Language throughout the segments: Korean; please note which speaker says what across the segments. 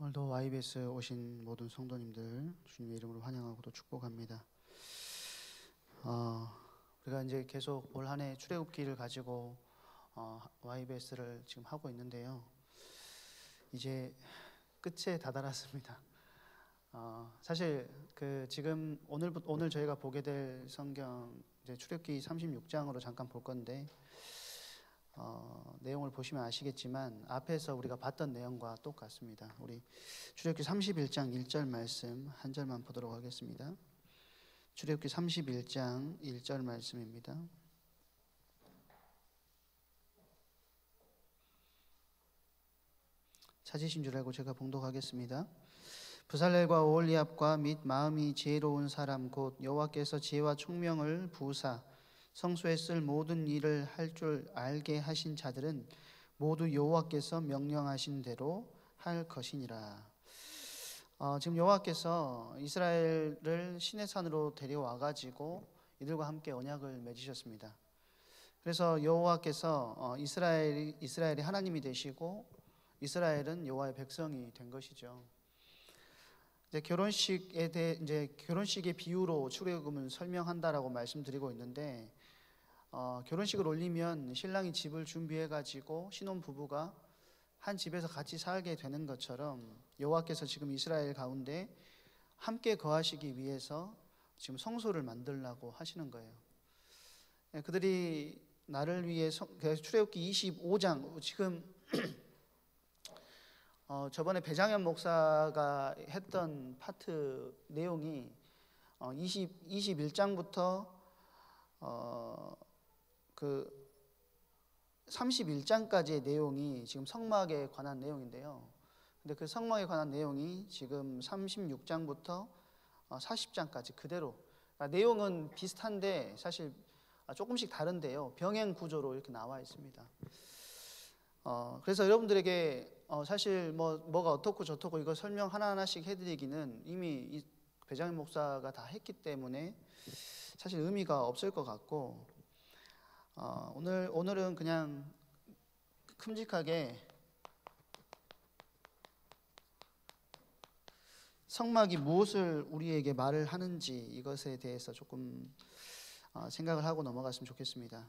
Speaker 1: 오늘도 YBS 오신 모든 성도님들 주님의 이름으로 환영하고 또 축복합니다. 우리가 이제 계속 올 한 해 출애굽기를 가지고 YBS를 지금 하고 있는데요. 이제 끝에 다다랐습니다. 사실 지금 오늘 저희가 보게 될 성경 이제 출애굽기 36장으로 잠깐 볼 건데 내용을 보시면 아시겠지만 앞에서 우리가 봤던 내용과 똑같습니다. 우리 출애굽기 31장 1절 말씀 한 절만 보도록 하겠습니다. 출애굽기 31장 1절 말씀입니다. 찾으신 줄 알고 제가 봉독하겠습니다. 부살렐과 오홀리압과 및 마음이 지혜로운 사람 곧 여호와께서 지혜와 총명을 부으사 성소에 쓸 모든 일을 할 줄 알게 하신 자들은 모두 여호와께서 명령하신 대로 할 것이니라. 지금 여호와께서 이스라엘을 시내산으로 데려와 가지고 이들과 함께 언약을 맺으셨습니다. 그래서 여호와께서 이스라엘이 하나님이 되시고 이스라엘은 여호와의 백성이 된 것이죠. 이제 결혼식의 비유로 출애굽은 설명한다라고 말씀드리고 있는데 결혼식을 올리면 신랑이 집을 준비해 가지고 신혼 부부가 한 집에서 같이 살게 되는 것처럼 여호와께서 지금 이스라엘 가운데 함께 거하시기 위해서 지금 성소를 만들라고 하시는 거예요. 그들이 나를 위해 출애굽기 25장 지금 저번에 배장현 목사가 했던 파트 내용이 21장부터 31장까지의 내용이 지금 성막에 관한 내용인데요. 근데 그 성막에 관한 내용이 지금 36장부터 40장까지 그대로, 내용은 비슷한데 사실 조금씩 다른데요. 병행 구조로 이렇게 나와 있습니다. 그래서 여러분들에게 사실 뭐가 어떻고 저떻고 이거 설명 하나하나씩 해드리기는 이미 배장현 목사가 다 했기 때문에 사실 의미가 없을 것 같고, 오늘은 그냥 큼직하게 성막이 무엇을 우리에게 말을 하는지 이것에 대해서 조금 생각을 하고 넘어갔으면 좋겠습니다.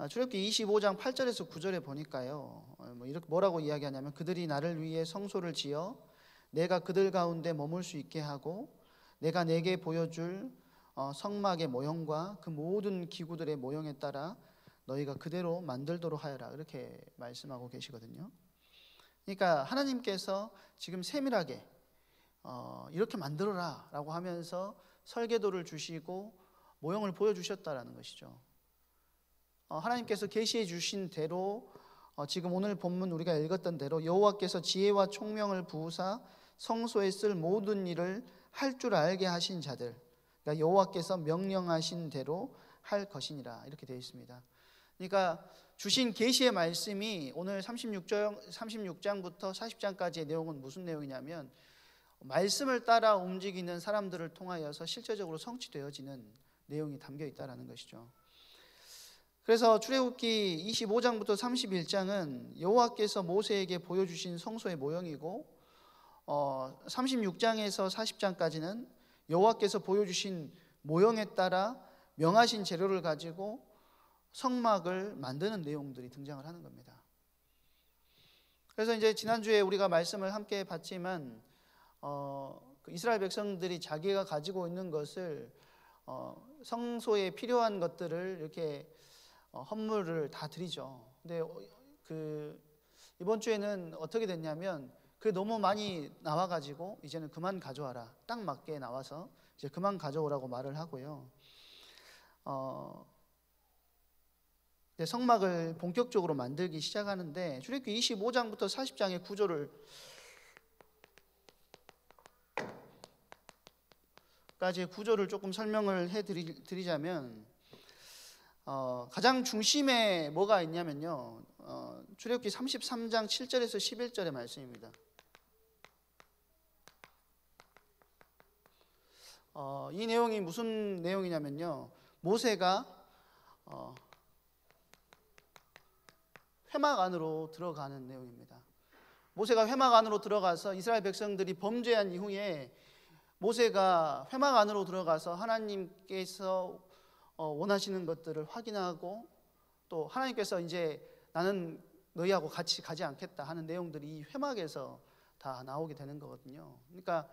Speaker 1: 출애굽기 25장 8절에서 9절에 보니까요, 이렇게 뭐라고 이야기하냐면 그들이 나를 위해 성소를 지어 내가 그들 가운데 머물 수 있게 하고 내가 내게 보여줄 성막의 모형과 그 모든 기구들의 모형에 따라 너희가 그대로 만들도록 하여라, 이렇게 말씀하고 계시거든요. 그러니까 하나님께서 지금 세밀하게 이렇게 만들어라 라고 하면서 설계도를 주시고 모형을 보여주셨다라는 것이죠. 하나님께서 계시해 주신 대로 지금 오늘 본문 우리가 읽었던 대로 여호와께서 지혜와 총명을 부으사 성소에 쓸 모든 일을 할 줄 알게 하신 자들, 그러니까 여호와께서 명령하신 대로 할 것이니라, 이렇게 되어 있습니다. 그러니까 주신 계시의 말씀이 오늘 36장부터 40장까지의 내용은 무슨 내용이냐면 말씀을 따라 움직이는 사람들을 통하여서 실제적으로 성취되어지는 내용이 담겨 있다는 것이죠. 그래서 출애굽기 25장부터 31장은 여호와께서 모세에게 보여주신 성소의 모형이고 36장에서 40장까지는 여호와께서 보여주신 모형에 따라 명하신 재료를 가지고 성막을 만드는 내용들이 등장을 하는 겁니다. 그래서 이제 지난주에 우리가 말씀을 함께 봤지만 이스라엘 백성들이 자기가 가지고 있는 것을 성소에 필요한 것들을 이렇게 헌물을 다 드리죠. 근데 이번 주에는 어떻게 됐냐면 너무 많이 나와가지고 이제는 그만 가져와라, 딱 맞게 나와서 이제 그만 가져오라고 말을 하고요. 성막을 본격적으로 만들기 시작하는데 출애굽기 25장부터 40장의 구조를 조금 설명을 해드리자면 가장 중심에 뭐가 있냐면요, 출애굽기 33장 7절에서 11절의 말씀입니다. 이 내용이 무슨 내용이냐면요, 모세가 회막 안으로 들어가는 내용입니다. 모세가 회막 안으로 들어가서 이스라엘 백성들이 범죄한 이후에 모세가 회막 안으로 들어가서 하나님께서 원하시는 것들을 확인하고 또 하나님께서 이제 나는 너희하고 같이 가지 않겠다 하는 내용들이 이 회막에서 다 나오게 되는 거거든요. 그러니까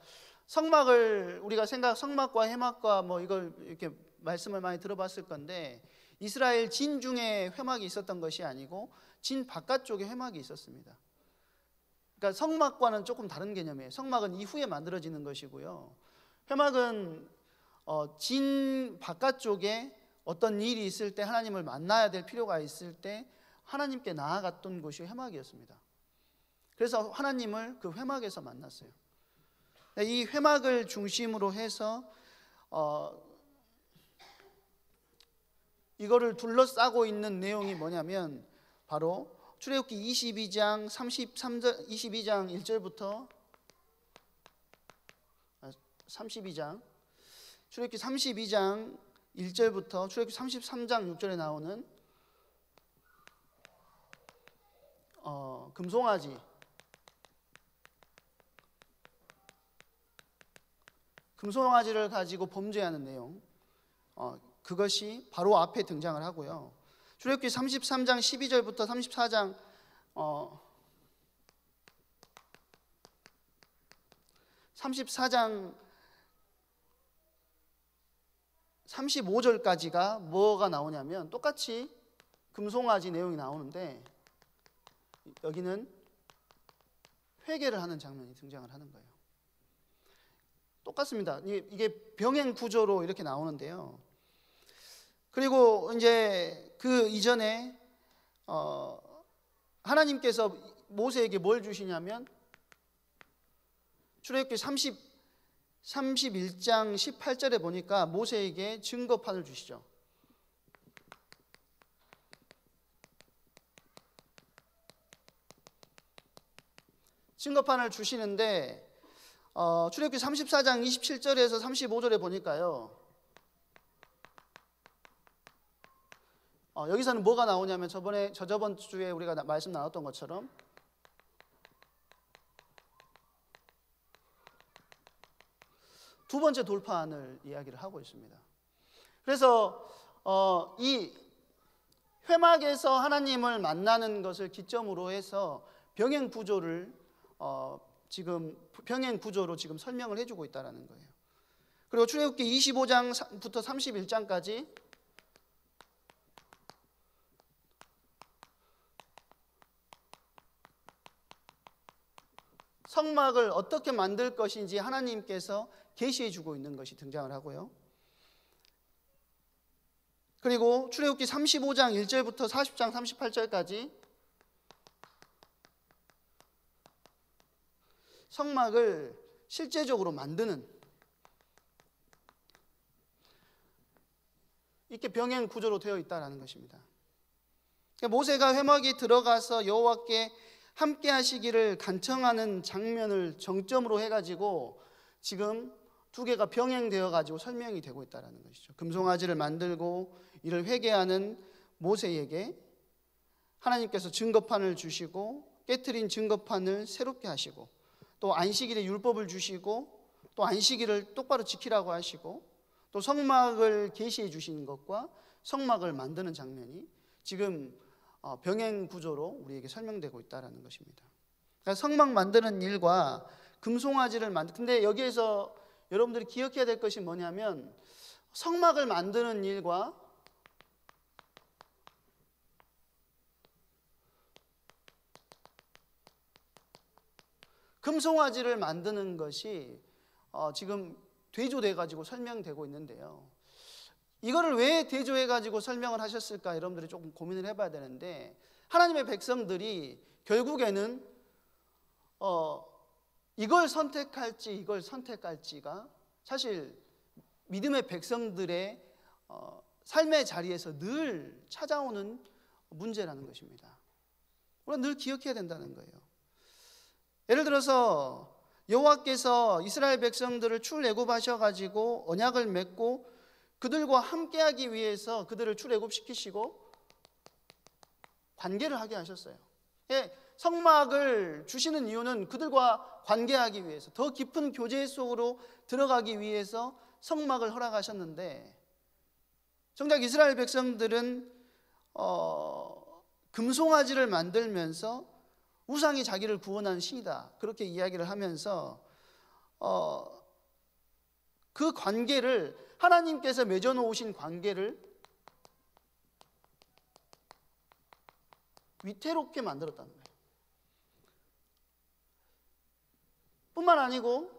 Speaker 1: 성막을 우리가 성막과 회막과 뭐 이걸 이렇게 말씀을 많이 들어봤을 건데 이스라엘 진 중에 회막이 있었던 것이 아니고 진 바깥쪽에 회막이 있었습니다. 그러니까 성막과는 조금 다른 개념이에요. 성막은 이후에 만들어지는 것이고요. 회막은 진 바깥쪽에 어떤 일이 있을 때 하나님을 만나야 될 필요가 있을 때 하나님께 나아갔던 곳이 회막이었습니다. 그래서 하나님을 그 회막에서 만났어요. 이 회막을 중심으로 해서 이거를 둘러싸고 있는 내용이 뭐냐면 바로 출애굽기 22장 33절 22장 1절부터 32장 출애굽기 32장 1절부터 출애굽기 33장 6절에 나오는 금송아지를 가지고 범죄하는 내용, 그것이 바로 앞에 등장을 하고요. 출애굽기 33장 12절부터 34장 34장 35절까지가 뭐가 나오냐면 똑같이 금송아지 내용이 나오는데 여기는 회개를 하는 장면이 등장을 하는 거예요. 똑같습니다. 이게 병행 구조로 이렇게 나오는데요. 그리고 이제 그 이전에 하나님께서 모세에게 뭘 주시냐면 출애굽기 31장 18절에 보니까 모세에게 증거판을 주시죠. 증거판을 주시는데 출애굽기 34장 27절에서 35절에 보니까요. 여기서는 뭐가 나오냐면 저번 주에 우리가 말씀 나눴던 것처럼 두 번째 돌판을 이야기를 하고 있습니다. 그래서 이 회막에서 하나님을 만나는 것을 기점으로 해서 병행 구조로 지금 설명을 해주고 있다는 거예요. 그리고 출애굽기 25장부터 31장까지 성막을 어떻게 만들 것인지 하나님께서 계시해 주고 있는 것이 등장을 하고요. 그리고 출애굽기 35장 1절부터 40장 38절까지 성막을 실제적으로 만드는 이렇게 병행 구조로 되어 있다는 것입니다. 모세가 회막에 들어가서 여호와께 함께 하시기를 간청하는 장면을 정점으로 해가지고 지금 두 개가 병행되어 가지고 설명이 되고 있다는 것이죠. 금송아지를 만들고 이를 회개하는 모세에게 하나님께서 증거판을 주시고 깨트린 증거판을 새롭게 하시고 또 안식일에 율법을 주시고 또 안식일을 똑바로 지키라고 하시고 또 성막을 계시해 주시는 것과 성막을 만드는 장면이 지금 병행 구조로 우리에게 설명되고 있다는 것입니다. 그러니까 성막 만드는 일과 금송아지를 근데 여기에서 여러분들이 기억해야 될 것이 뭐냐면 성막을 만드는 일과 금송아지를 만드는 것이 지금 대조돼 가지고 설명되고 있는데요. 이거를 왜 대조해 가지고 설명을 하셨을까 여러분들이 조금 고민을 해봐야 되는데 하나님의 백성들이 결국에는 이걸 선택할지가 사실 믿음의 백성들의 삶의 자리에서 늘 찾아오는 문제라는 것입니다. 우리가 늘 기억해야 된다는 거예요. 예를 들어서 여호와께서 이스라엘 백성들을 출애굽하셔가지고 언약을 맺고 그들과 함께하기 위해서 그들을 출애굽시키시고 관계를 하게 하셨어요. 성막을 주시는 이유는 그들과 관계하기 위해서, 더 깊은 교제 속으로 들어가기 위해서 성막을 허락하셨는데, 정작 이스라엘 백성들은 금송아지를 만들면서 우상이 자기를 구원한 신이다, 그렇게 이야기를 하면서 그 관계를, 하나님께서 맺어놓으신 관계를 위태롭게 만들었다는 거예요. 뿐만 아니고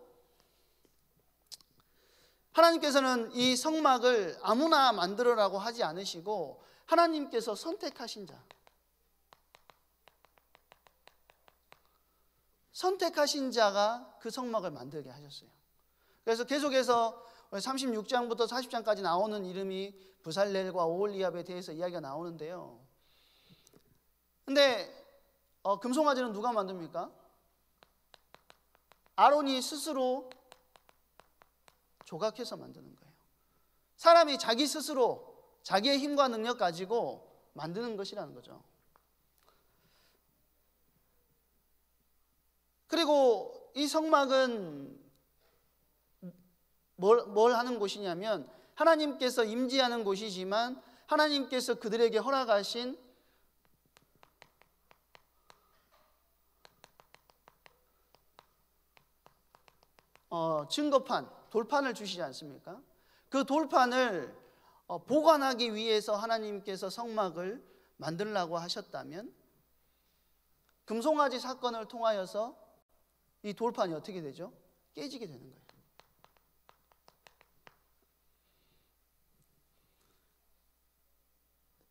Speaker 1: 하나님께서는 이 성막을 아무나 만들어라고 하지 않으시고 하나님께서 선택하신 자, 선택하신 자가 그 성막을 만들게 하셨어요. 그래서 계속해서 36장부터 40장까지 나오는 이름이 부살렐과 오홀리압에 대해서 이야기가 나오는데요. 근데 금송아지는 누가 만듭니까? 아론이 스스로 조각해서 만드는 거예요. 사람이 자기 스스로 자기의 힘과 능력 가지고 만드는 것이라는 거죠. 그리고 이 성막은 뭘 하는 곳이냐면, 하나님께서 임재하는 곳이지만 하나님께서 그들에게 허락하신 증거판, 돌판을 주시지 않습니까? 그 돌판을 보관하기 위해서 하나님께서 성막을 만들라고 하셨다면, 금송아지 사건을 통하여서 이 돌판이 어떻게 되죠? 깨지게 되는 거예요.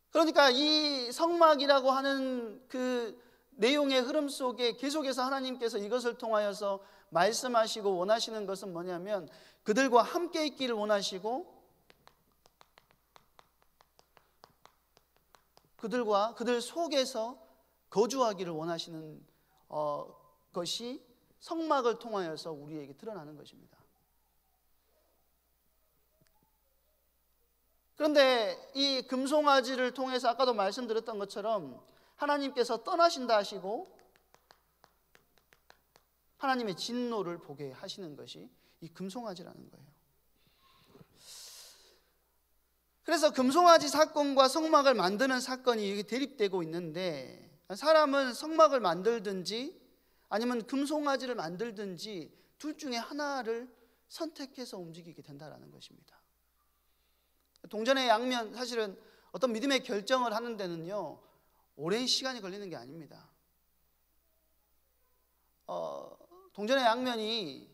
Speaker 1: 그러니까 이 성막이라고 하는 그 내용의 흐름 속에 계속해서 하나님께서 이것을 통하여서 말씀하시고 원하시는 것은 뭐냐면, 그들과 함께 있기를 원하시고 그들 속에서 거주하기를 원하시는 것이 성막을 통하여서 우리에게 드러나는 것입니다. 그런데 이 금송아지를 통해서 아까도 말씀드렸던 것처럼 하나님께서 떠나신다 하시고 하나님의 진노를 보게 하시는 것이 이 금송아지라는 거예요. 그래서 금송아지 사건과 성막을 만드는 사건이 대립되고 있는데, 사람은 성막을 만들든지 아니면 금송아지를 만들든지 둘 중에 하나를 선택해서 움직이게 된다는 것입니다. 동전의 양면, 사실은 어떤 믿음의 결정을 하는 데는요 오랜 시간이 걸리는 게 아닙니다. 동전의 양면이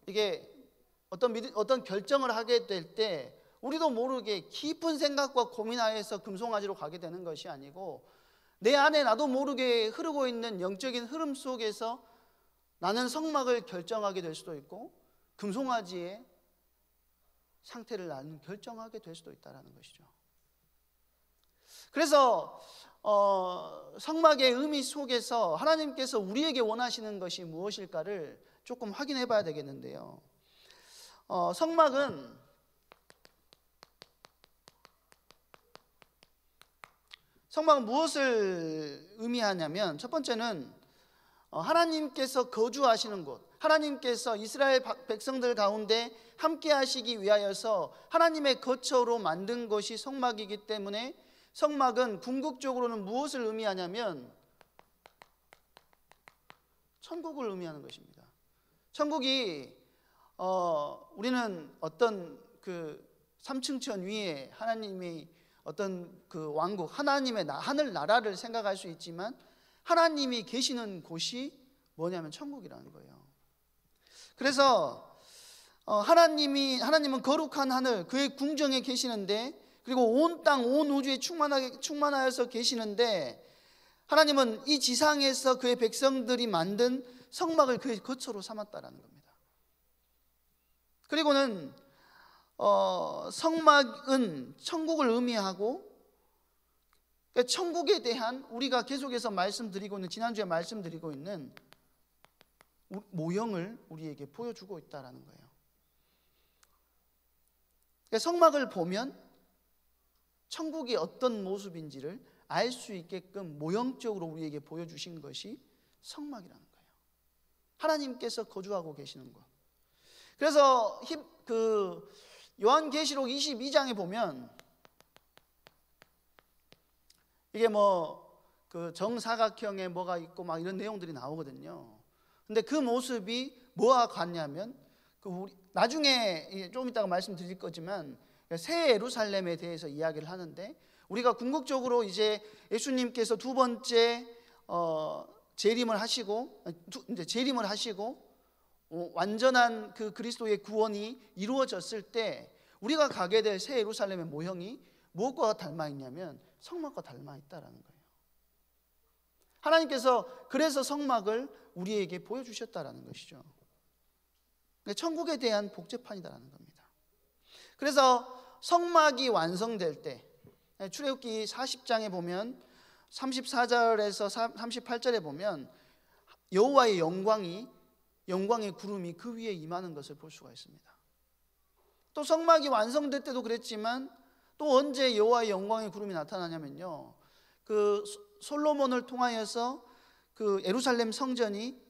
Speaker 1: 이게 어떤 결정을 하게 될 때 우리도 모르게 깊은 생각과 고민하여서 금송아지로 가게 되는 것이 아니고, 내 안에 나도 모르게 흐르고 있는 영적인 흐름 속에서 나는 성막을 결정하게 될 수도 있고 금송아지의 상태를 나는 결정하게 될 수도 있다는 것이죠. 그래서 성막의 의미 속에서 하나님께서 우리에게 원하시는 것이 무엇일까를 조금 확인해 봐야 되겠는데요. 성막은 무엇을 의미하냐면, 첫 번째는 하나님께서 거주하시는 곳, 하나님께서 이스라엘 백성들 가운데 함께 하시기 위하여서 하나님의 거처로 만든 것이 성막이기 때문에, 성막은 궁극적으로는 무엇을 의미하냐면 천국을 의미하는 것입니다. 천국이 우리는 어떤 그 3층천 위에 하나님의 어떤 그 왕국, 하나님의 하늘 나라를 생각할 수 있지만 하나님이 계시는 곳이 뭐냐면 천국이라는 거예요. 그래서 하나님은 거룩한 하늘, 그의 궁정에 계시는데, 그리고 온 땅, 온 우주에 충만하여서 계시는데, 하나님은 이 지상에서 그의 백성들이 만든 성막을 그의 거처로 삼았다라는 겁니다. 그리고는 성막은 천국을 의미하고, 그러니까 천국에 대한 우리가 계속해서 말씀드리고 있는, 지난주에 말씀드리고 있는 모형을 우리에게 보여주고 있다는 거예요. 그러니까 성막을 보면 천국이 어떤 모습인지를 알 수 있게끔 모형적으로 우리에게 보여주신 것이 성막이라는 거예요. 하나님께서 거주하고 계시는 것. 그래서 요한계시록 22장에 보면 이게 그 정사각형에 뭐가 있고 막 이런 내용들이 나오거든요. 근데 그 모습이 뭐와 같냐면 나중에 좀 이따가 말씀드릴 거지만 새 예루살렘에 대해서 이야기를 하는데, 우리가 궁극적으로 이제 예수님께서 두 번째 재림을 하시고 완전한 그 그리스도의 구원이 이루어졌을 때 우리가 가게 될 새 예루살렘의 모형이 무엇과 닮아 있냐면 성막과 닮아 있다라는 거예요. 하나님께서 그래서 성막을 우리에게 보여주셨다라는 것이죠. 천국에 대한 복제판이다라는 겁니다. 그래서 성막이 완성될 때, 출애굽기 40장에 보면 34절에서 38절에 보면 여호와의 영광의 구름이 그 위에 임하는 것을 볼 수가 있습니다. 또 성막이 완성될 때도 그랬지만 또 언제 여호와의 영광의 구름이 나타나냐면요, 그 솔로몬을 통하여서 그 예루살렘 성전이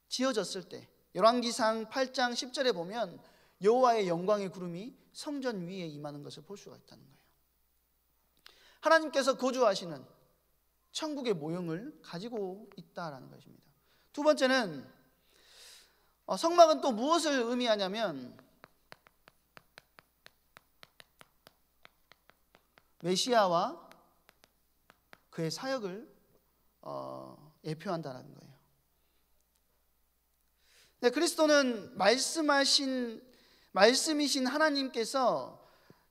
Speaker 1: 지어졌을 때, 열왕기상 8장 10절에 보면 여호와의 영광의 구름이 성전 위에 임하는 것을 볼 수가 있다는 거예요. 하나님께서 거주하시는 천국의 모형을 가지고 있다라는 것입니다. 두 번째는 성막은 또 무엇을 의미하냐면 메시아와 그의 사역을 예표한다는 거예요. 네, 그리스도는 말씀이신 하나님께서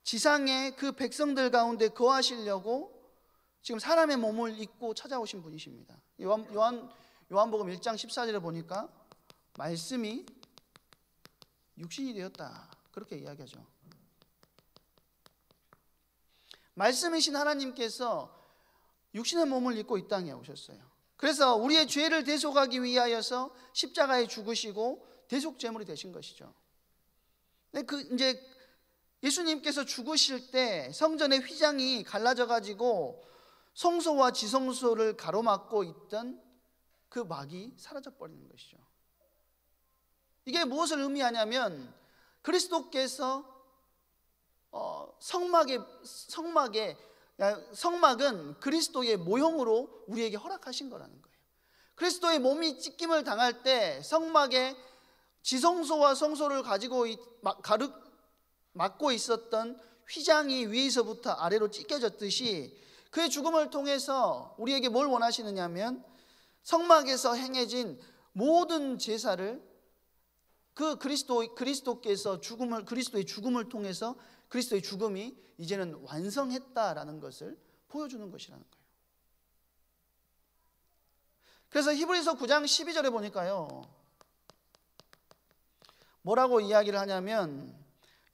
Speaker 1: 지상의 그 백성들 가운데 거하시려고 지금 사람의 몸을 입고 찾아오신 분이십니다. 요한복음 1장 14절에 보니까 말씀이 육신이 되었다, 그렇게 이야기하죠. 말씀이신 하나님께서 육신의 몸을 입고 이 땅에 오셨어요. 그래서 우리의 죄를 대속하기 위하여서 십자가에 죽으시고 대속 제물이 되신 것이죠. 이제 예수님께서 죽으실 때 성전의 휘장이 갈라져 가지고 성소와 지성소를 가로막고 있던 그 막이 사라져 버리는 것이죠. 이게 무엇을 의미하냐면 그리스도께서 성막은 그리스도의 모형으로 우리에게 허락하신 거라는 거예요. 그리스도의 몸이 찢김을 당할 때 성막에 지성소와 성소를 막고 있었던 휘장이 위에서부터 아래로 찢겨졌듯이 그의 죽음을 통해서 우리에게 뭘 원하시느냐면 성막에서 행해진 모든 제사를 그 그리스도께서 그리스도의 죽음을 통해서 그리스도의 죽음이 이제는 완성했다라는 것을 보여주는 것이라는 거예요. 그래서 히브리서 9장 12절에 보니까요, 뭐라고 이야기를 하냐면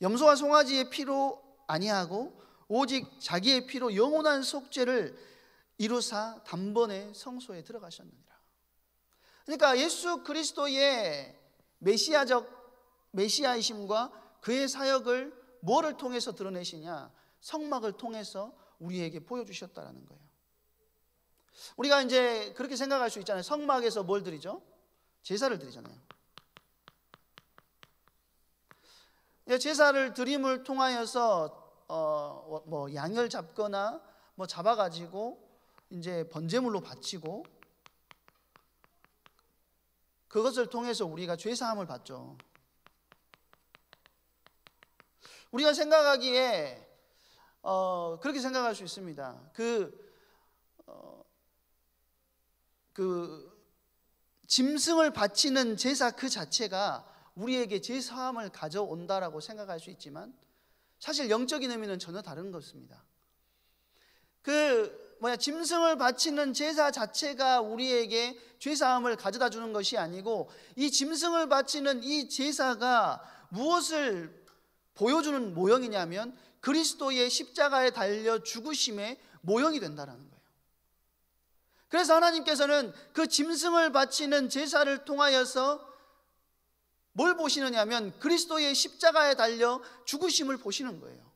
Speaker 1: 염소와 송아지의 피로 아니하고 오직 자기의 피로 영원한 속죄를 이루사 단번에 성소에 들어가셨느니라. 그러니까 예수 그리스도의 메시아이심과 그의 사역을 뭐를 통해서 드러내시냐? 성막을 통해서 우리에게 보여주셨다라는 거예요. 우리가 이제 그렇게 생각할 수 있잖아요. 성막에서 뭘 드리죠? 제사를 드리잖아요. 제사를 드림을 통하여서 양을 잡거나 잡아가지고 이제 번제물로 바치고 그것을 통해서 우리가 죄 사함을 받죠. 우리가 생각하기에 그렇게 생각할 수 있습니다. 그 짐승을 바치는 제사 그 자체가 우리에게 죄 사함을 가져온다라고 생각할 수 있지만 사실 영적인 의미는 전혀 다른 것입니다. 짐승을 바치는 제사 자체가 우리에게 죄 사함을 가져다 주는 것이 아니고 이 짐승을 바치는 이 제사가 무엇을 보여주는 모형이냐면 그리스도의 십자가에 달려 죽으심의 모형이 된다는 거예요. 그래서 하나님께서는 그 짐승을 바치는 제사를 통하여서 뭘 보시느냐면 그리스도의 십자가에 달려 죽으심을 보시는 거예요.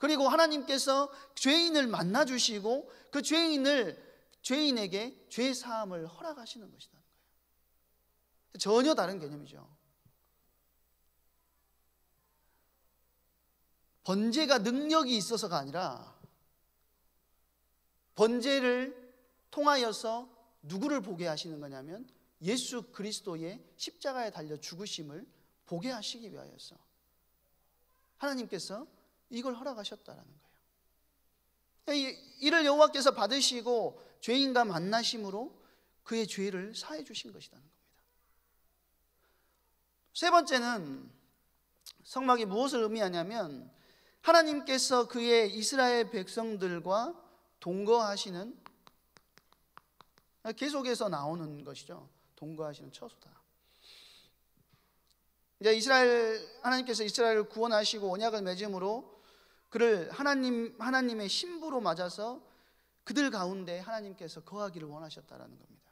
Speaker 1: 그리고 하나님께서 죄인을 만나 주시고 그 죄인에게 죄 사함을 허락하시는 것이라는 거예요. 전혀 다른 개념이죠. 번제가 능력이 있어서가 아니라 번제를 통하여서 누구를 보게 하시는 거냐면 예수 그리스도의 십자가에 달려 죽으심을 보게 하시기 위하여서 하나님께서 이걸 허락하셨다라는 거예요. 이를 여호와께서 받으시고 죄인과 만나심으로 그의 죄를 사해 주신 것이라는 겁니다. 세 번째는 성막이 무엇을 의미하냐면 하나님께서 그의 이스라엘 백성들과 동거하시는, 계속해서 나오는 것이죠. 동거하시는 처소다. 이제 하나님께서 이스라엘을 구원하시고 언약을 맺음으로 그를 하나님의 신부로 맞아서 그들 가운데 하나님께서 거하기를 원하셨다라는 겁니다.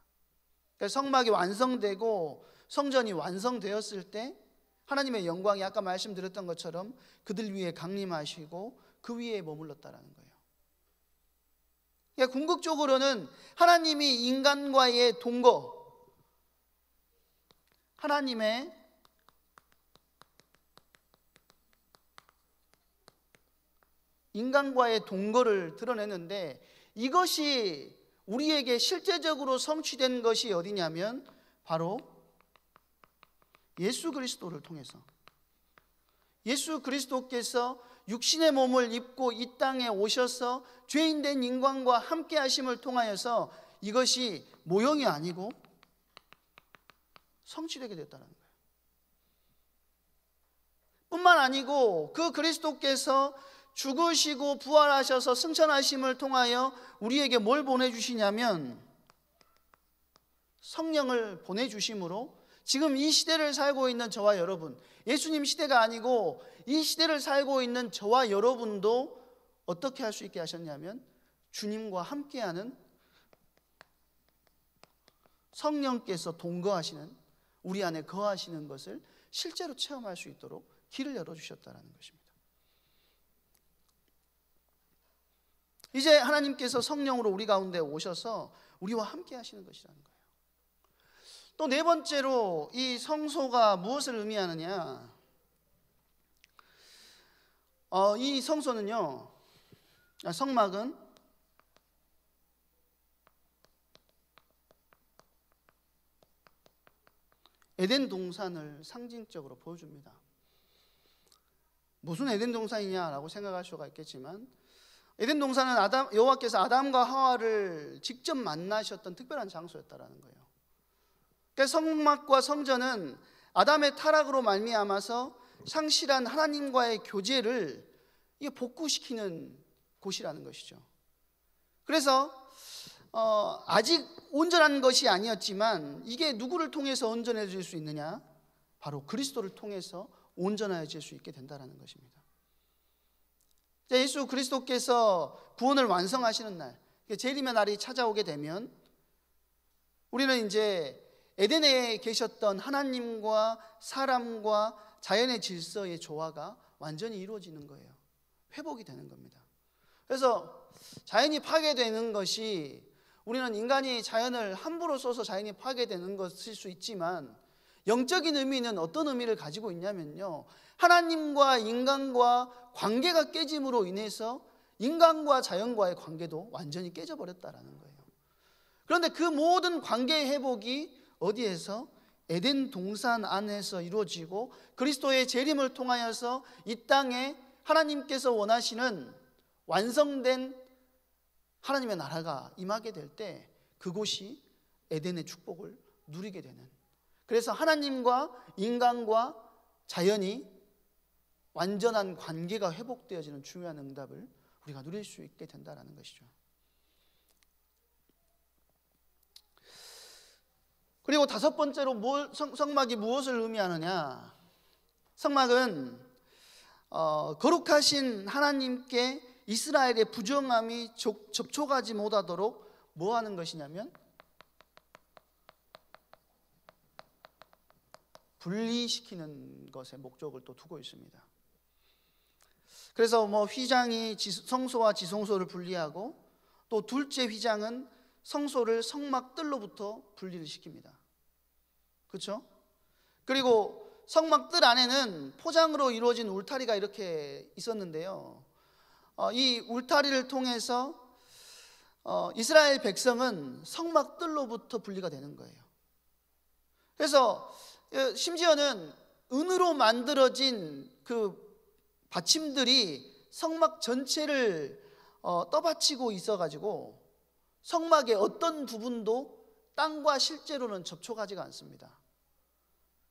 Speaker 1: 그러니까 성막이 완성되고 성전이 완성되었을 때 하나님의 영광이 아까 말씀드렸던 것처럼 그들 위에 강림하시고 그 위에 머물렀다라는 거예요. 그러니까 궁극적으로는 하나님이 인간과의 동거, 하나님의 인간과의 동거를 드러내는데 이것이 우리에게 실제적으로 성취된 것이 어디냐면 바로 예수 그리스도를 통해서, 예수 그리스도께서 육신의 몸을 입고 이 땅에 오셔서 죄인된 인간과 함께 하심을 통하여서 이것이 모형이 아니고 성취되게 됐다는 거예요. 뿐만 아니고 그 그리스도께서 죽으시고 부활하셔서 승천하심을 통하여 우리에게 뭘 보내주시냐면 성령을 보내주심으로 지금 이 시대를 살고 있는 저와 여러분, 예수님 시대가 아니고 이 시대를 살고 있는 저와 여러분도 어떻게 할 수 있게 하셨냐면 주님과 함께하는 성령께서 동거하시는, 우리 안에 거하시는 것을 실제로 체험할 수 있도록 길을 열어주셨다는 것입니다. 이제 하나님께서 성령으로 우리 가운데 오셔서 우리와 함께 하시는 것이라는 거예요. 또 네 번째로 이 성소가 무엇을 의미하느냐? 이 성소는요, 성막은 에덴 동산을 상징적으로 보여줍니다. 무슨 에덴 동산이냐라고 생각할 수가 있겠지만 에덴 동산은 여호와께서 아담과 하와를 직접 만나셨던 특별한 장소였다라는 거예요. 그러니까 성막과 성전은 아담의 타락으로 말미암아서 상실한 하나님과의 교제를 복구시키는 곳이라는 것이죠. 그래서 아직 온전한 것이 아니었지만 이게 누구를 통해서 온전해질 수 있느냐? 바로 그리스도를 통해서 온전해질 수 있게 된다는 것입니다. 예수 그리스도께서 구원을 완성하시는 날, 재림의 날이 찾아오게 되면 우리는 이제 에덴에 계셨던 하나님과 사람과 자연의 질서의 조화가 완전히 이루어지는 거예요. 회복이 되는 겁니다. 그래서 자연이 파괴되는 것이, 우리는 인간이 자연을 함부로 써서 자연이 파괴되는 것일 수 있지만 영적인 의미는 어떤 의미를 가지고 있냐면요, 하나님과 인간과 관계가 깨짐으로 인해서 인간과 자연과의 관계도 완전히 깨져버렸다라는 거예요. 그런데 그 모든 관계의 회복이 어디에서? 에덴 동산 안에서 이루어지고 그리스도의 재림을 통하여서 이 땅에 하나님께서 원하시는 완성된 하나님의 나라가 임하게 될 때 그곳이 에덴의 축복을 누리게 되는, 그래서 하나님과 인간과 자연이 완전한 관계가 회복되어지는 중요한 응답을 우리가 누릴 수 있게 된다는 것이죠. 그리고 다섯 번째로 성막이 무엇을 의미하느냐? 성막은 거룩하신 하나님께 이스라엘의 부정함이 접촉하지 못하도록 뭐 하는 것이냐면 분리시키는 것에 목적을 또 두고 있습니다. 그래서 뭐 휘장이 성소와 지성소를 분리하고, 또 둘째 휘장은 성소를 성막 뜰로부터 분리를 시킵니다. 그렇죠? 그리고 성막 뜰 안에는 포장으로 이루어진 울타리가 이렇게 있었는데요, 이 울타리를 통해서 이스라엘 백성은 성막 뜰로부터 분리가 되는 거예요. 그래서 심지어는 은으로 만들어진 그 받침들이 성막 전체를 떠받치고 있어가지고 성막의 어떤 부분도 땅과 실제로는 접촉하지가 않습니다.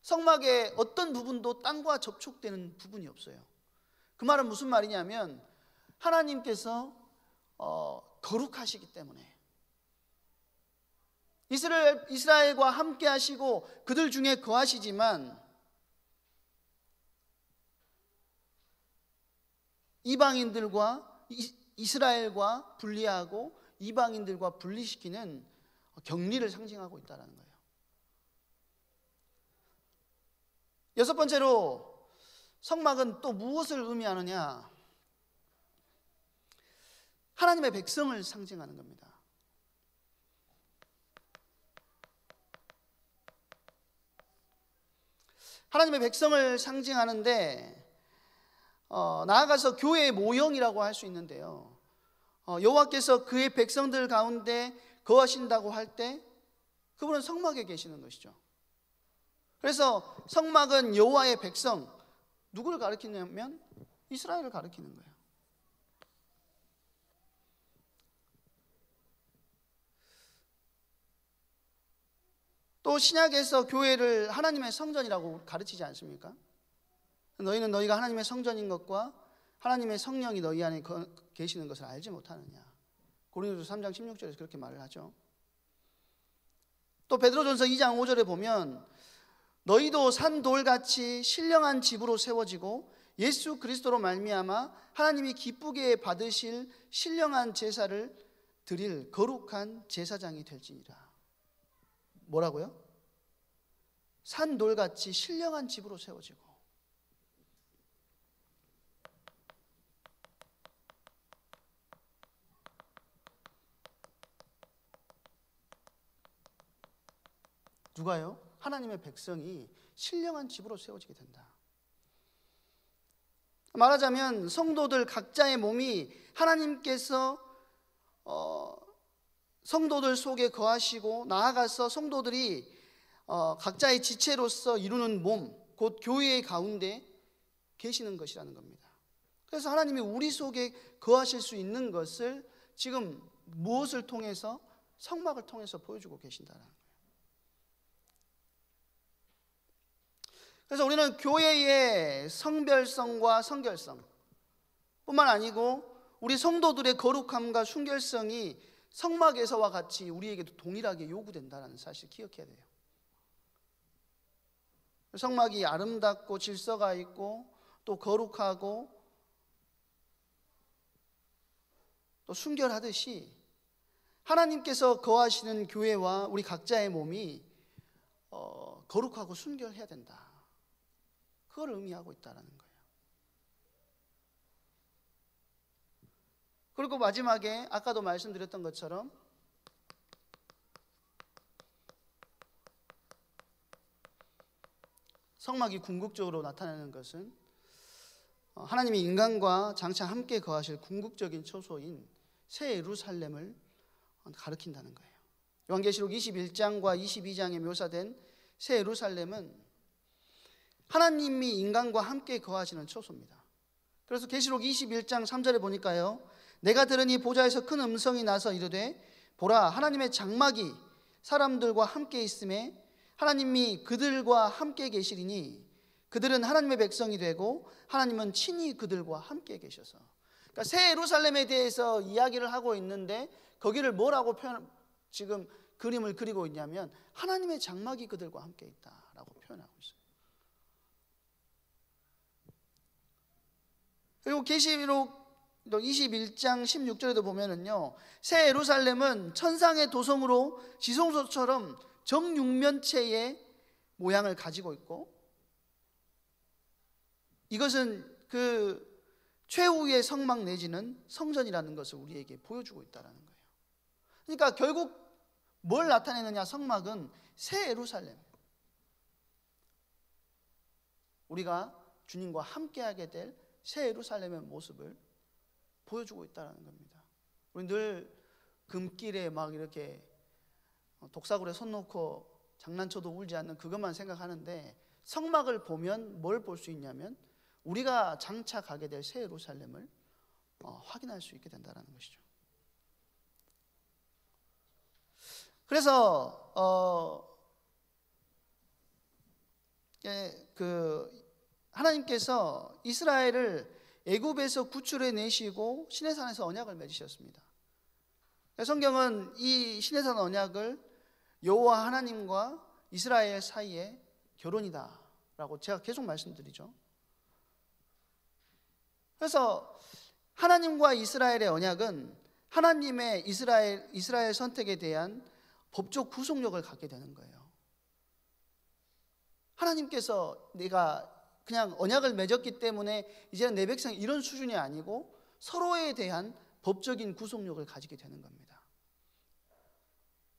Speaker 1: 성막의 어떤 부분도 땅과 접촉되는 부분이 없어요. 그 말은 무슨 말이냐면 하나님께서 거룩하시기 때문에 이스라엘과 함께 하시고 그들 중에 거하시지만 이방인들과 이스라엘과 분리하고 이방인들과 분리시키는 격리를 상징하고 있다는 거예요. 여섯 번째로 성막은 또 무엇을 의미하느냐? 하나님의 백성을 상징하는 겁니다. 하나님의 백성을 상징하는데 나아가서 교회의 모형이라고 할 수 있는데요, 여호와께서 그의 백성들 가운데 거하신다고 할 때 그분은 성막에 계시는 것이죠. 그래서 성막은 여호와의 백성, 누구를 가리키냐면 이스라엘을 가리키는 거예요. 또 신약에서 교회를 하나님의 성전이라고 가르치지 않습니까? 너희는 너희가 하나님의 성전인 것과 하나님의 성령이 너희 안에 계시는 것을 알지 못하느냐. 고린도서 3장 16절에서 그렇게 말을 하죠. 또 베드로전서 2장 5절에 보면 너희도 산돌같이 신령한 집으로 세워지고 예수 그리스도로 말미암아 하나님이 기쁘게 받으실 신령한 제사를 드릴 거룩한 제사장이 될지니라. 뭐라고요? 산돌같이 신령한 집으로 세워지고. 누가요? 하나님의 백성이 신령한 집으로 세워지게 된다. 말하자면 성도들 각자의 몸이 하나님께서 성도들 속에 거하시고 나아가서 성도들이 각자의 지체로서 이루는 몸, 곧 교회의 가운데 계시는 것이라는 겁니다. 그래서 하나님이 우리 속에 거하실 수 있는 것을 지금 무엇을 통해서? 성막을 통해서 보여주고 계신다는 거예요. 그래서 우리는 교회의 성별성과 성결성 뿐만 아니고 우리 성도들의 거룩함과 순결성이 성막에서와 같이 우리에게도 동일하게 요구된다는 사실을 기억해야 돼요. 성막이 아름답고 질서가 있고 또 거룩하고 또 순결하듯이 하나님께서 거하시는 교회와 우리 각자의 몸이 거룩하고 순결해야 된다. 그걸 의미하고 있다는 거예요. 그리고 마지막에 아까도 말씀드렸던 것처럼 성막이 궁극적으로 나타나는 것은 하나님이 인간과 장차 함께 거하실 궁극적인 처소인 새 예루살렘을 가리킨다는 거예요. 요한계시록 21장과 22장에 묘사된 새 예루살렘은 하나님이 인간과 함께 거하시는 처소입니다. 그래서 계시록 21장 3절에 보니까요, 내가 들으니 보좌에서 큰 음성이 나서 이르되 보라 하나님의 장막이 사람들과 함께 있음에 하나님이 그들과 함께 계시리니 그들은 하나님의 백성이 되고 하나님은 친히 그들과 함께 계셔서. 그러니까 새 예루살렘에 대해서 이야기를 하고 있는데 거기를 뭐라고 지금 그림을 그리고 있냐면 하나님의 장막이 그들과 함께 있다라고 표현하고 있어요. 그리고 계시록 21장 16절에도 보면은요, 새 예루살렘은 천상의 도성으로 지성소처럼 정육면체의 모양을 가지고 있고, 이것은 그 최후의 성막 내지는 성전이라는 것을 우리에게 보여주고 있다는 거예요. 그러니까 결국 뭘 나타내느냐? 성막은 새 예루살렘, 우리가 주님과 함께하게 될 새 예루살렘의 모습을 보여주고 있다는 겁니다. 우리 늘 금길에 막 이렇게 독사굴에 손 놓고 장난쳐도 울지 않는 그것만 생각하는데, 성막을 보면 뭘 볼 수 있냐면 우리가 장차 가게 될 새 예루살렘을 확인할 수 있게 된다는 것이죠. 그래서 하나님께서 이스라엘을 애굽에서 구출해 내시고 시내산에서 언약을 맺으셨습니다. 성경은 이 시내산 언약을 여호와 하나님과 이스라엘 사이의 결혼이다 라고 제가 계속 말씀드리죠. 그래서 하나님과 이스라엘의 언약은 하나님의 이스라엘 선택에 대한 법적 구속력을 갖게 되는 거예요. 하나님께서 내가 그냥 언약을 맺었기 때문에 이제는 내 백성이 이런 수준이 아니고 서로에 대한 법적인 구속력을 가지게 되는 겁니다.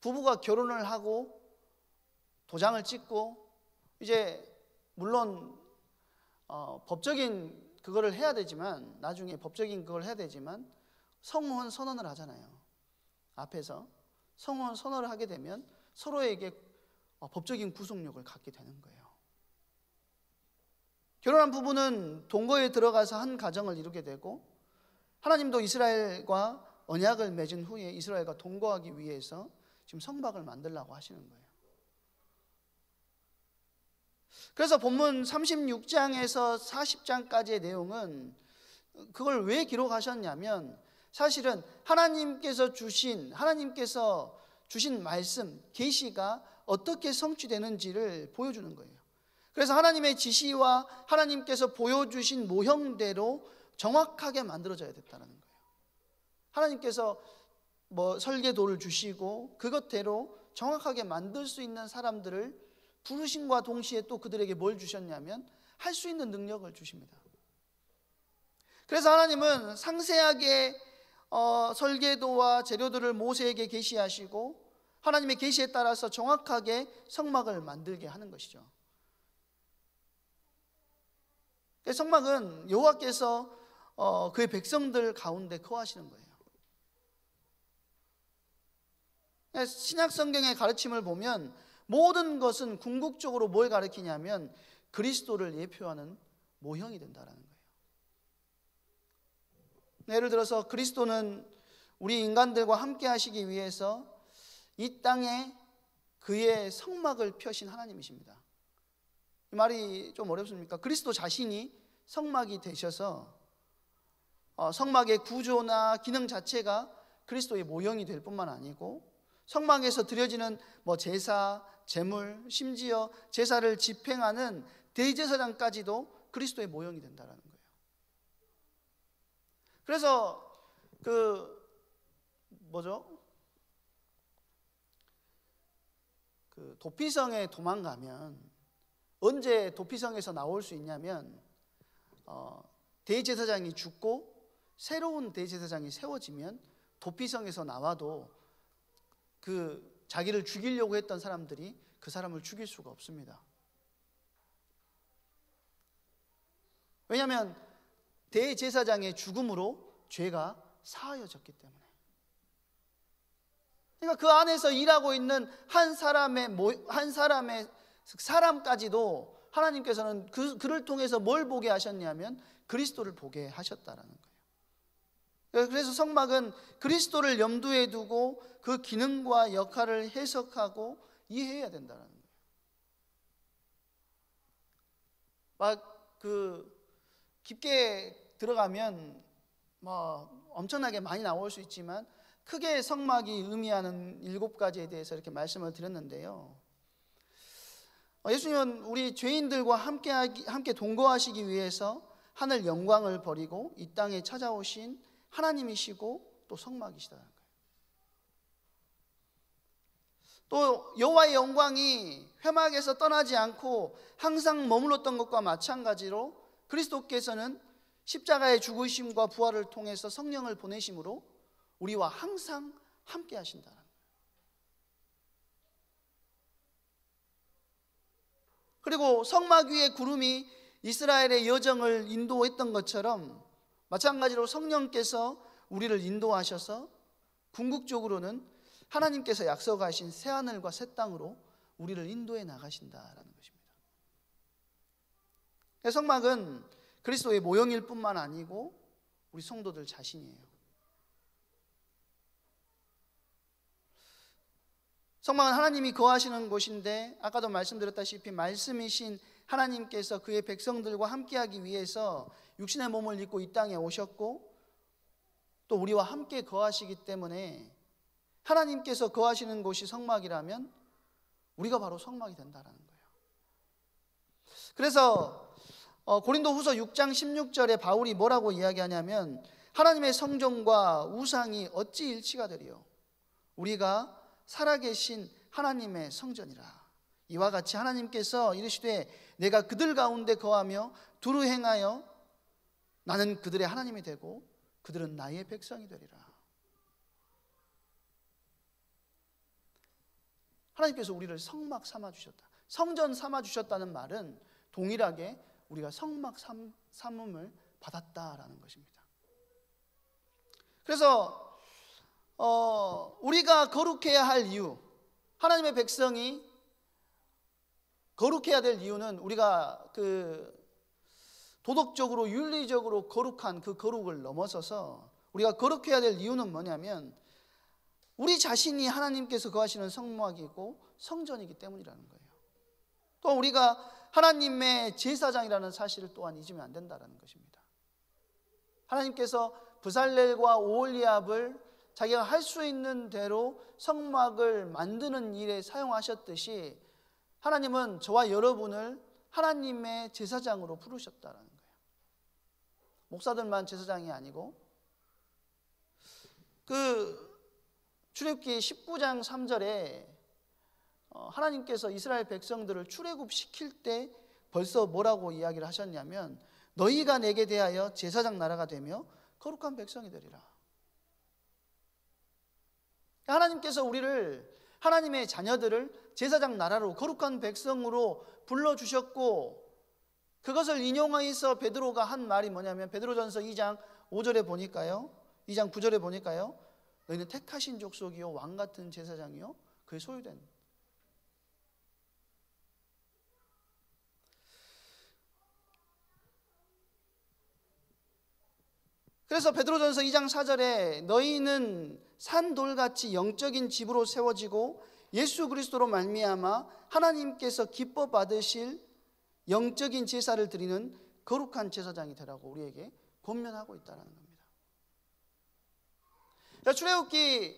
Speaker 1: 부부가 결혼을 하고 도장을 찍고 이제 물론 법적인 그거를 해야 되지만, 나중에 법적인 그걸 해야 되지만 성혼 선언을 하잖아요. 앞에서 성혼 선언을 하게 되면 서로에게 법적인 구속력을 갖게 되는 거예요. 결혼한 부부는 동거에 들어가서 한 가정을 이루게 되고, 하나님도 이스라엘과 언약을 맺은 후에 이스라엘과 동거하기 위해서 지금 성막을 만들려고 하시는 거예요. 그래서 본문 36장에서 40장까지의 내용은 그걸 왜 기록하셨냐면, 사실은 하나님께서 주신 말씀, 계시가 어떻게 성취되는지를 보여주는 거예요. 그래서 하나님의 지시와 하나님께서 보여주신 모형대로 정확하게 만들어져야 됐다는 거예요. 하나님께서 설계도를 주시고 그것대로 정확하게 만들 수 있는 사람들을 부르심과 동시에 또 그들에게 뭘 주셨냐면 할 수 있는 능력을 주십니다. 그래서 하나님은 상세하게 설계도와 재료들을 모세에게 계시하시고 하나님의 계시에 따라서 정확하게 성막을 만들게 하는 것이죠. 성막은 여호와께서 그의 백성들 가운데 거하시는 거예요. 신약 성경의 가르침을 보면 모든 것은 궁극적으로 뭘 가르치냐면 그리스도를 예표하는 모형이 된다는 거예요. 예를 들어서 그리스도는 우리 인간들과 함께 하시기 위해서 이 땅에 그의 성막을 펴신 하나님이십니다. 이 말이 좀 어렵습니까? 그리스도 자신이 성막이 되셔서 성막의 구조나 기능 자체가 그리스도의 모형이 될 뿐만 아니고 성막에서 드려지는 제사, 제물, 심지어 제사를 집행하는 대제사장까지도 그리스도의 모형이 된다는 거예요. 그래서 도피성에 도망가면 언제 도피성에서 나올 수 있냐면 대제사장이 죽고 새로운 대제사장이 세워지면 도피성에서 나와도 자기를 죽이려고 했던 사람들이 그 사람을 죽일 수가 없습니다. 왜냐하면 대제사장의 죽음으로 죄가 사하여졌기 때문에. 그러니까 그 안에서 일하고 있는 한 사람의 사람까지도 하나님께서는 그를 통해서 뭘 보게 하셨냐면 그리스도를 보게 하셨다라는 거예요. 그래서 성막은 그리스도를 염두에 두고 그 기능과 역할을 해석하고 이해해야 된다는 거예요. 깊게 들어가면 엄청나게 많이 나올 수 있지만 크게 성막이 의미하는 7가지에 대해서 이렇게 말씀을 드렸는데요. 예수님은 우리 죄인들과 함께 동거하시기 위해서 하늘 영광을 버리고 이 땅에 찾아오신 하나님이시고 또 성막이시다는 거예요. 또 여호와의 영광이 회막에서 떠나지 않고 항상 머물렀던 것과 마찬가지로 그리스도께서는 십자가의 죽으심과 부활을 통해서 성령을 보내심으로 우리와 항상 함께 하신다. 그리고 성막 위에 구름이 이스라엘의 여정을 인도했던 것처럼 마찬가지로 성령께서 우리를 인도하셔서 궁극적으로는 하나님께서 약속하신 새하늘과 새 땅으로 우리를 인도해 나가신다라는 것입니다. 성막은 그리스도의 모형일 뿐만 아니고 우리 성도들 자신이에요. 성막은 하나님이 거하시는 곳인데 아까도 말씀드렸다시피 말씀이신 하나님께서 그의 백성들과 함께하기 위해서 육신의 몸을 입고 이 땅에 오셨고 또 우리와 함께 거하시기 때문에 하나님께서 거하시는 곳이 성막이라면 우리가 바로 성막이 된다는 거예요. 그래서 고린도후서 6장 16절에 바울이 뭐라고 이야기하냐면 하나님의 성전과 우상이 어찌 일치가 되리요? 우리가 살아계신 하나님의 성전이라. 이와 같이 하나님께서 이르시되 내가 그들 가운데 거하며 두루 행하여 나는 그들의 하나님이 되고 그들은 나의 백성이 되리라. 하나님께서 우리를 성막 삼아주셨다. 성전 삼아주셨다는 말은 동일하게 우리가 성막 삼음을 받았다라는 것입니다. 그래서 우리가 거룩해야 할 이유, 하나님의 백성이 거룩해야 될 이유는 우리가 도덕적으로 윤리적으로 거룩한 그 거룩을 넘어서서 우리가 거룩해야 될 이유는 뭐냐면 우리 자신이 하나님께서 거하시는 성막이고 성전이기 때문이라는 거예요. 또 우리가 하나님의 제사장이라는 사실을 또한 잊으면 안 된다는 것입니다. 하나님께서 브살렐과 오홀리압을 자기가 할 수 있는 대로 성막을 만드는 일에 사용하셨듯이 하나님은 저와 여러분을 하나님의 제사장으로 부르셨다는 거예요. 목사들만 제사장이 아니고 출애굽기 19장 3절에 하나님께서 이스라엘 백성들을 출애굽시킬 때 벌써 뭐라고 이야기를 하셨냐면 너희가 내게 대하여 제사장 나라가 되며 거룩한 백성이 되리라. 하나님께서 우리를 하나님의 자녀들을 제사장 나라로 거룩한 백성으로 불러주셨고 그것을 인용해서 베드로가 한 말이 뭐냐면 베드로전서 2장 5절에 보니까요 2장 9절에 보니까요 너희는 택하신 족속이요 왕같은 제사장이요 그의 소유된. 그래서 베드로전서 2장 4절에 너희는 산돌같이 영적인 집으로 세워지고 예수 그리스도로 말미암아 하나님께서 기뻐 받으실 영적인 제사를 드리는 거룩한 제사장이 되라고 우리에게 권면하고 있다는 겁니다. 출애굽기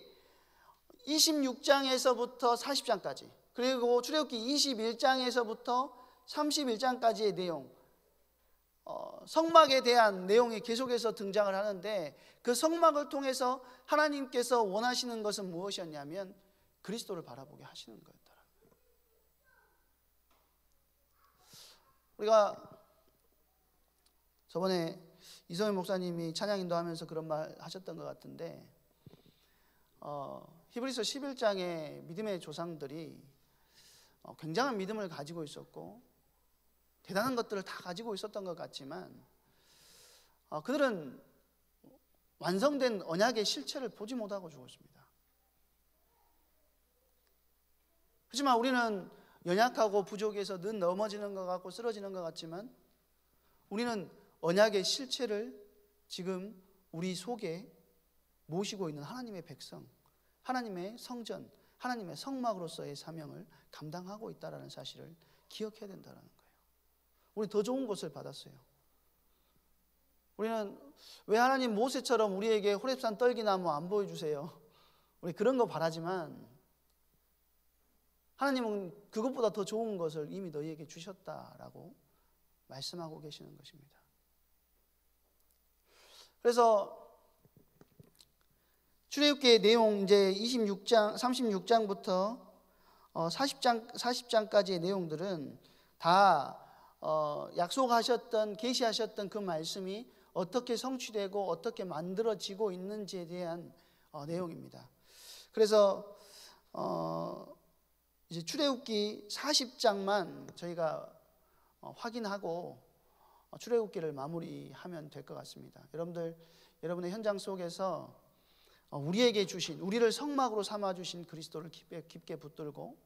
Speaker 1: 26장에서부터 40장까지 그리고 출애굽기 21장에서부터 31장까지의 내용 성막에 대한 내용이 계속해서 등장을 하는데 그 성막을 통해서 하나님께서 원하시는 것은 무엇이었냐면 그리스도를 바라보게 하시는 거였더라고요. 우리가 저번에 이성현 목사님이 찬양 인도하면서 그런 말 하셨던 것 같은데 히브리서 11장에 믿음의 조상들이 굉장한 믿음을 가지고 있었고 대단한 것들을 다 가지고 있었던 것 같지만 그들은 완성된 언약의 실체를 보지 못하고 죽었습니다. 하지만 우리는 연약하고 부족해서 늘 넘어지는 것 같고 쓰러지는 것 같지만 우리는 언약의 실체를 지금 우리 속에 모시고 있는 하나님의 백성, 하나님의 성전, 하나님의 성막으로서의 사명을 감당하고 있다는 사실을 기억해야 된다는 거예요. 우리 더 좋은 것을 받았어요. 우리는 왜 하나님 모세처럼 우리에게 호렙산 떨기나무 안 보여주세요? 우리 그런 거 바라지만 하나님은 그것보다 더 좋은 것을 이미 너희에게 주셨다라고 말씀하고 계시는 것입니다. 그래서 출애굽기의 내용 이제 36장부터 40장까지의 내용들은 다 약속하셨던 계시하셨던 그 말씀이 어떻게 성취되고 어떻게 만들어지고 있는지에 대한 내용입니다. 그래서 이제 출애굽기 40장만 저희가 확인하고 출애굽기를 마무리하면 될 것 같습니다. 여러분의 현장 속에서 우리에게 주신, 우리를 성막으로 삼아 주신 그리스도를 깊게 붙들고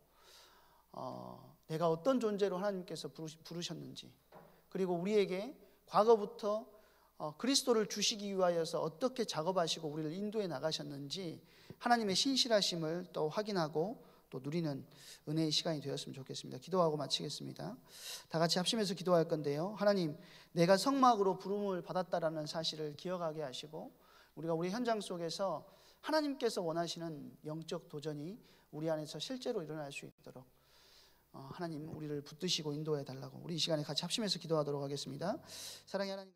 Speaker 1: 내가 어떤 존재로 하나님께서 부르셨는지, 그리고 우리에게 과거부터 그리스도를 주시기 위하여서 어떻게 작업하시고 우리를 인도해 나가셨는지 하나님의 신실하심을 또 확인하고 또 누리는 은혜의 시간이 되었으면 좋겠습니다. 기도하고 마치겠습니다. 다 같이 합심해서 기도할 건데요. 하나님, 내가 성막으로 부름을 받았다라는 사실을 기억하게 하시고 우리가 우리 현장 속에서 하나님께서 원하시는 영적 도전이 우리 안에서 실제로 일어날 수 있도록 하나님 우리를 붙드시고 인도해 달라고 우리 이 시간에 같이 합심해서 기도하도록 하겠습니다. 사랑의 하나님.